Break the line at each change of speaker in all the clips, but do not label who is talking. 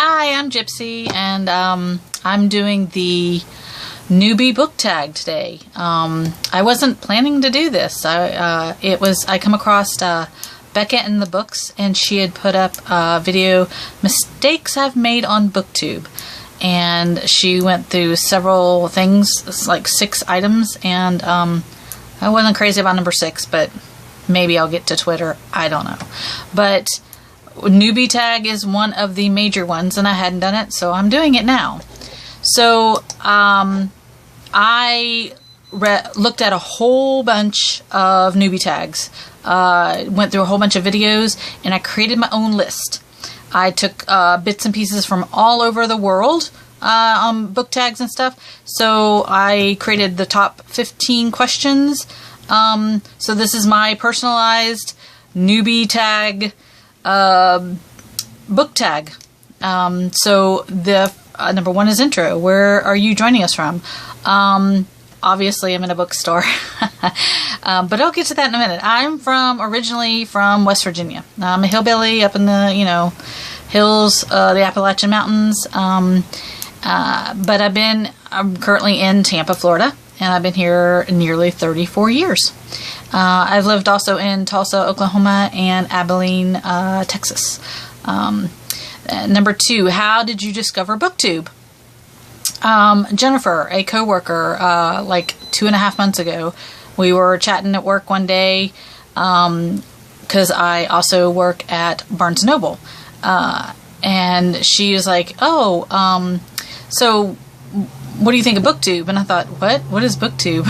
Hi, I'm Gypsy, and I'm doing the newbie book tag today. I wasn't planning to do this. I come across Becca in the books, and she had put up a video, mistakes I've made on Booktube, and she went through several things. It's like 6 items, and I wasn't crazy about number 6, but maybe I'll get to Twitter. I don't know, but newbie tag is one of the major ones, and I hadn't done it, so I'm doing it now. So I looked at a whole bunch of newbie tags, went through a whole bunch of videos, and I created my own list. I took bits and pieces from all over the world on book tags and stuff. So I created the top 15 questions. So this is my personalized newbie tag book tag. So the number 1 is intro. Where are you joining us from? Obviously I'm in a bookstore, but I'll get to that in a minute. I'm originally from West Virginia. I'm a hillbilly up in the, hills, the Appalachian Mountains. But I'm currently in Tampa, Florida, and I've been here nearly 34 years. I've lived also in Tulsa, Oklahoma, and Abilene, Texas. Number 2, how did you discover Booktube? Jennifer, a coworker, like 2.5 months ago, we were chatting at work one day, because I also work at Barnes & Noble, and she was like, oh, so what do you think of Booktube? And I thought, what is Booktube?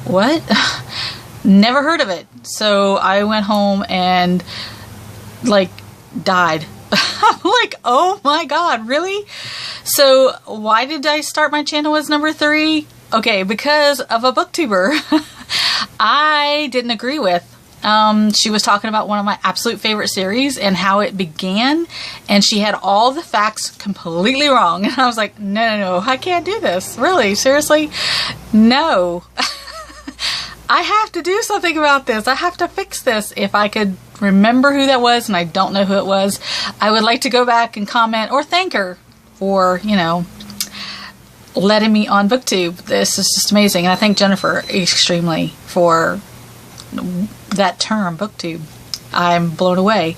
What? Never heard of it. So I went home and died. I'm like, oh my God, really? So why did I start my channel as number 3? Okay, because of a booktuber I didn't agree with. She was talking about one of my absolute favorite series and how it began, and she had all the facts completely wrong. And I was like, no, I can't do this. Really? Seriously? No. I have to do something about this. I have to fix this. If I could remember who that was, and I don't know who it was, I would like to go back and comment or thank her for, letting me on Booktube. This is just amazing. And I thank Jennifer extremely for that term, Booktube. I'm blown away.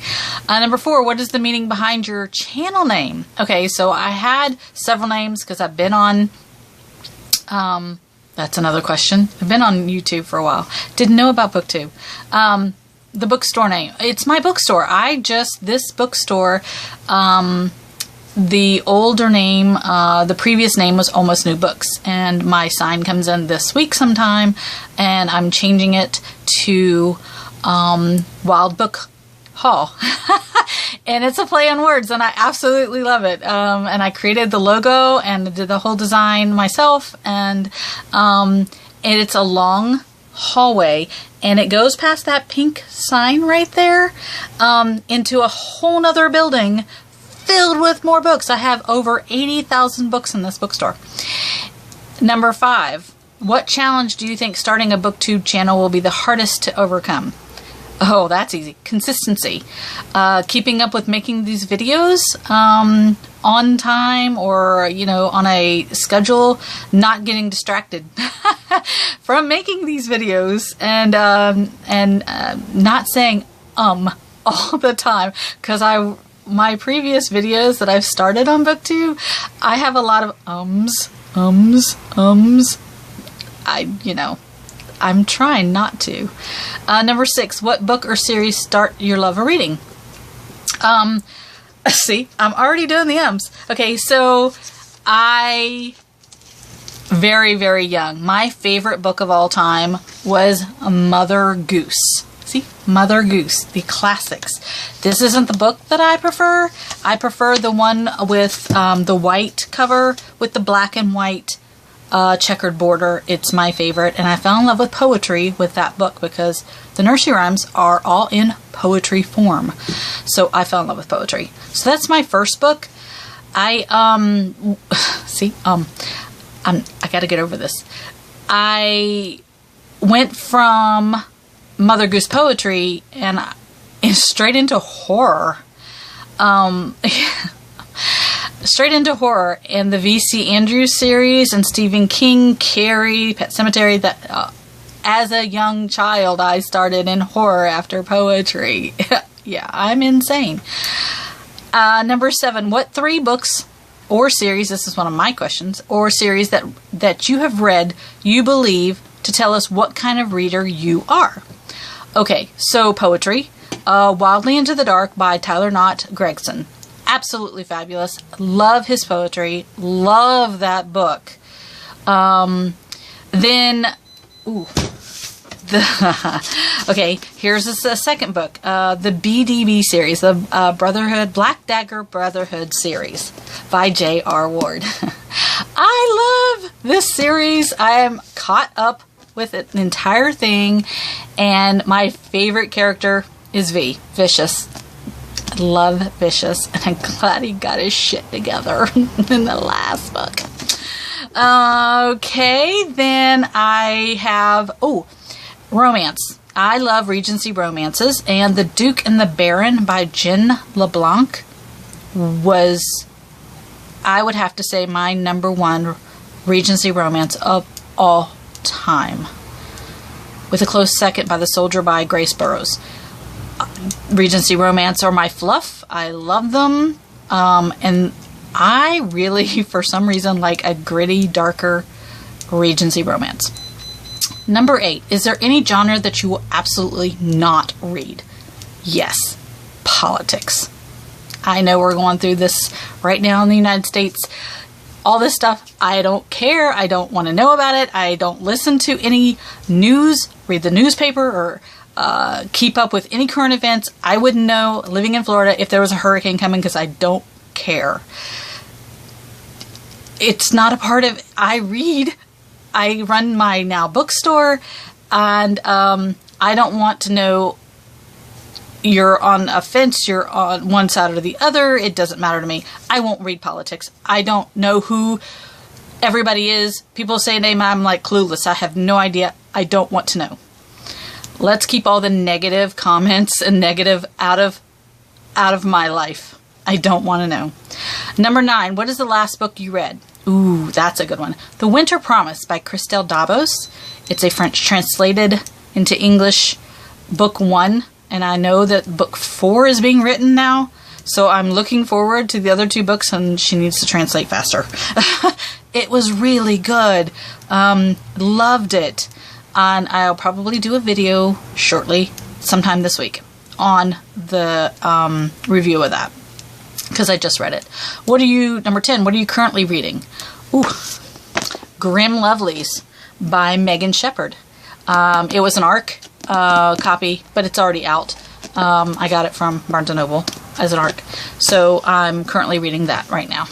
Number 4, what is the meaning behind your channel name? Okay, so I had several names because I've been on, that's another question. I've been on YouTube for a while. Didn't know about Booktube. The bookstore name. It's my bookstore. This bookstore, the older name, the previous name was Almost New Books, and my sign comes in this week sometime, and I'm changing it to Wild Book Hall. And it's a play on words, and I absolutely love it. And I created the logo and did the whole design myself, and it's a long hallway, and it goes past that pink sign right there into a whole nother building filled with more books. I have over 80,000 books in this bookstore. Number 5, what challenge do you think starting a Booktube channel will be the hardest to overcome? Oh, that's easy. Consistency. Keeping up with making these videos on time, or, on a schedule, not getting distracted from making these videos, and not saying all the time, because my previous videos that I've started on Booktube, I have a lot of I'm trying not to. Number 6, what book or series start your love of reading? See, I'm already doing the ums. Okay, so very, very young, my favorite book of all time was Mother Goose. See, Mother Goose, the classics. This isn't the book that I prefer. I prefer the one with the white cover with the black and white checkered border. It's my favorite, and I fell in love with poetry with that book because the nursery rhymes are all in poetry form. So I fell in love with poetry. So that's my first book. I gotta get over this. I went from Mother Goose poetry and straight into horror. straight into horror, and the V.C. Andrews series and Stephen King, Carrie, Pet Sematary. That as a young child, I started in horror after poetry. Yeah, I'm insane. Number 7, what 3 books or series, this is one of my questions, or series that you have read, you believe, to tell us what kind of reader you are? Okay, so poetry. Wildly Into the Dark by Tyler Knott Gregson. Absolutely fabulous. Love his poetry. Love that book. Okay, here's the second book. The BDB series, the Brotherhood, Black Dagger Brotherhood series by J.R. Ward. I love this series. I am caught up with the entire thing, and my favorite character is Vicious. I love Vicious, and I'm glad he got his shit together in the last book. Okay, then I have, romance. I love Regency romances, and The Duke and the Baron by Jen LeBlanc was, I would have to say, my #1 Regency romance of all time, with a close second by The Soldier by Grace Burrows. Regency romance are my fluff. I love them, and I really, for some reason, like a gritty, darker Regency romance. Number 8, is there any genre that you will absolutely not read? Yes, politics. I know we're going through this right now in the United States. All this stuff, I don't care. I don't want to know about it. I don't listen to any news, read the newspaper, or keep up with any current events. I wouldn't know, living in Florida, if there was a hurricane coming, because I don't care. It's not a part of, I read. I run my Now bookstore, and I don't want to know you're on a fence, you're on one side or the other. It doesn't matter to me. I won't read politics. I don't know who everybody is. People say name, I'm like clueless. I have no idea. I don't want to know. Let's keep all the negative comments and negative out of my life. I don't want to know. Number 9, what is the last book you read? Ooh, that's a good one. The Winter Promise by Christelle Dabos. It's a French translated into English book 1, and I know that book 4 is being written now, so I'm looking forward to the other 2 books, and she needs to translate faster. It was really good. Loved it. And I'll probably do a video shortly, sometime this week, on the review of that, because I just read it. Number 10, what are you currently reading? Ooh, Grim Lovelies by Megan Shepherd. It was an ARC copy, but it's already out. I got it from Barnes & Noble as an ARC. So I'm currently reading that right now.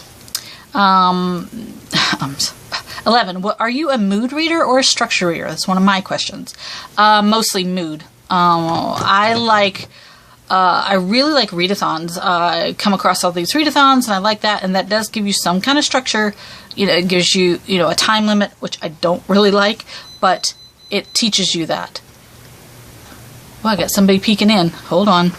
11, are you a mood reader or a structure reader? That's one of my questions. Mostly mood. I really like readathons. I come across all these readathons, and I like that, and that does give you some kind of structure. It gives you, a time limit, which I don't really like, but it teaches you that. Well, I got somebody peeking in. Hold on.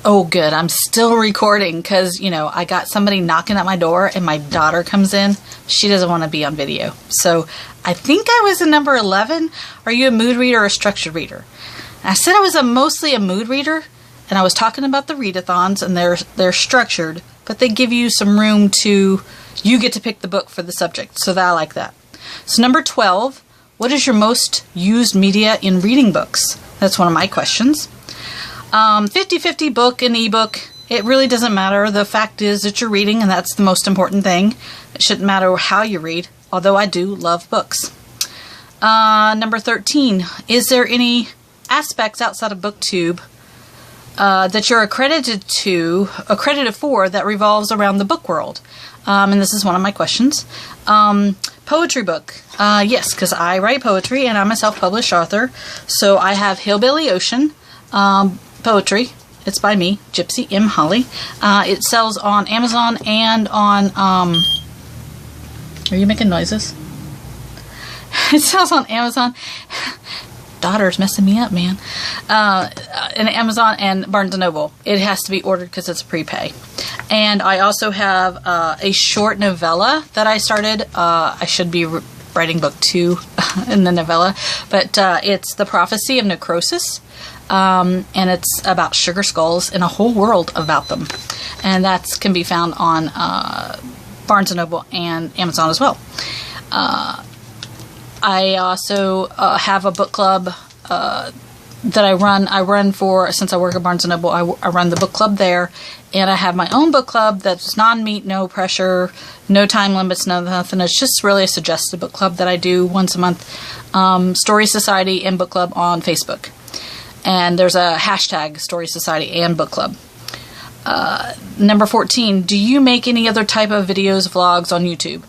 Oh, good. I'm still recording because, I got somebody knocking at my door, and my daughter comes in. She doesn't want to be on video. So I think I was in number 11. Are you a mood reader or a structured reader? I said I was mostly a mood reader, and I was talking about the readathons, and they're structured, but they give you some room to, you get to pick the book for the subject, so that I like that. So number 12, what is your most used media in reading books? That's one of my questions. 50-50 book and ebook. It really doesn't matter. The fact is that you're reading, and that's the most important thing. It shouldn't matter how you read, although I do love books. Number 13, is there any aspects outside of Booktube that you're accredited for that revolves around the book world? And this is one of my questions. Poetry book. Yes, because I write poetry, and I'm a self-published author. So I have Hillbilly Ocean poetry. It's by me, Gypsy M. Holly. It sells on Amazon and on... Are you making noises? It sells on Amazon. Daughter's messing me up, man. And Amazon and Barnes & Noble. It has to be ordered because it's a prepay. And I also have a short novella that I started. I should be writing book 2 in the novella, but it's The Prophecy of Necrosis, and it's about sugar skulls and a whole world about them. And that can be found on Barnes & Noble and Amazon as well. I also have a book club that I run. I run for, since I work at Barnes & Noble, I run the book club there. And I have my own book club that's non-meat, no pressure, no time limits, no nothing. It's just really a suggested book club that I do once a month. Story Society and Book Club on Facebook. And there's a hashtag Story Society and Book Club. Number 14, do you make any other type of videos, vlogs on YouTube?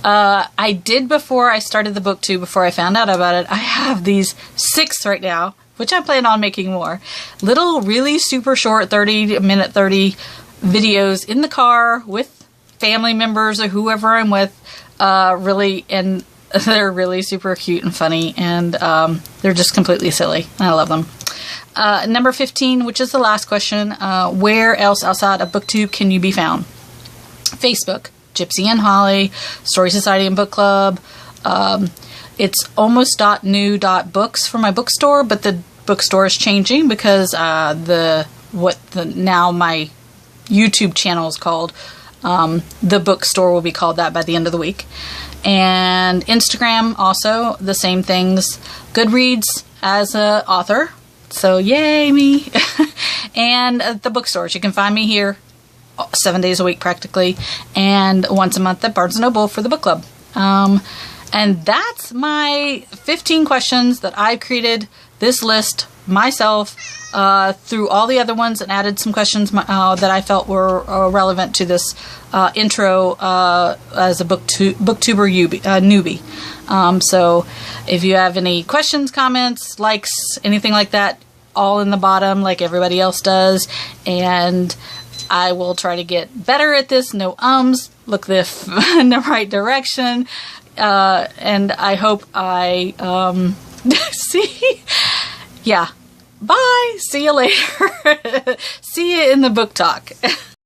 I did before I started the Booktube, before I found out about it. I have these 6 right now, which I plan on making more. Little, really super short, 30-minute, 30 videos in the car with family members or whoever I'm with. Really, and they're really super cute and funny, and they're just completely silly. I love them. Number 15, which is the last question, where else outside of Booktube can you be found? Facebook, Gypsy and Holly, Story Society and Book Club. It's almost.new.books for my bookstore, but the bookstore is changing because now my YouTube channel is called. The bookstore will be called that by the end of the week. And Instagram also, the same things. Goodreads as an author. So yay me. And the bookstores. You can find me here 7 days a week practically. And once a month at Barnes & Noble for the book club. And that's my 15 questions that I've created this list myself through all the other ones and added some questions that I felt were relevant to this intro as a booktuber newbie. So if you have any questions, comments, likes, anything like that, all in the bottom like everybody else does. And I will try to get better at this. No ums. Look this in the right direction. And I hope I see. Yeah. Bye. See you later. See you in the book talk.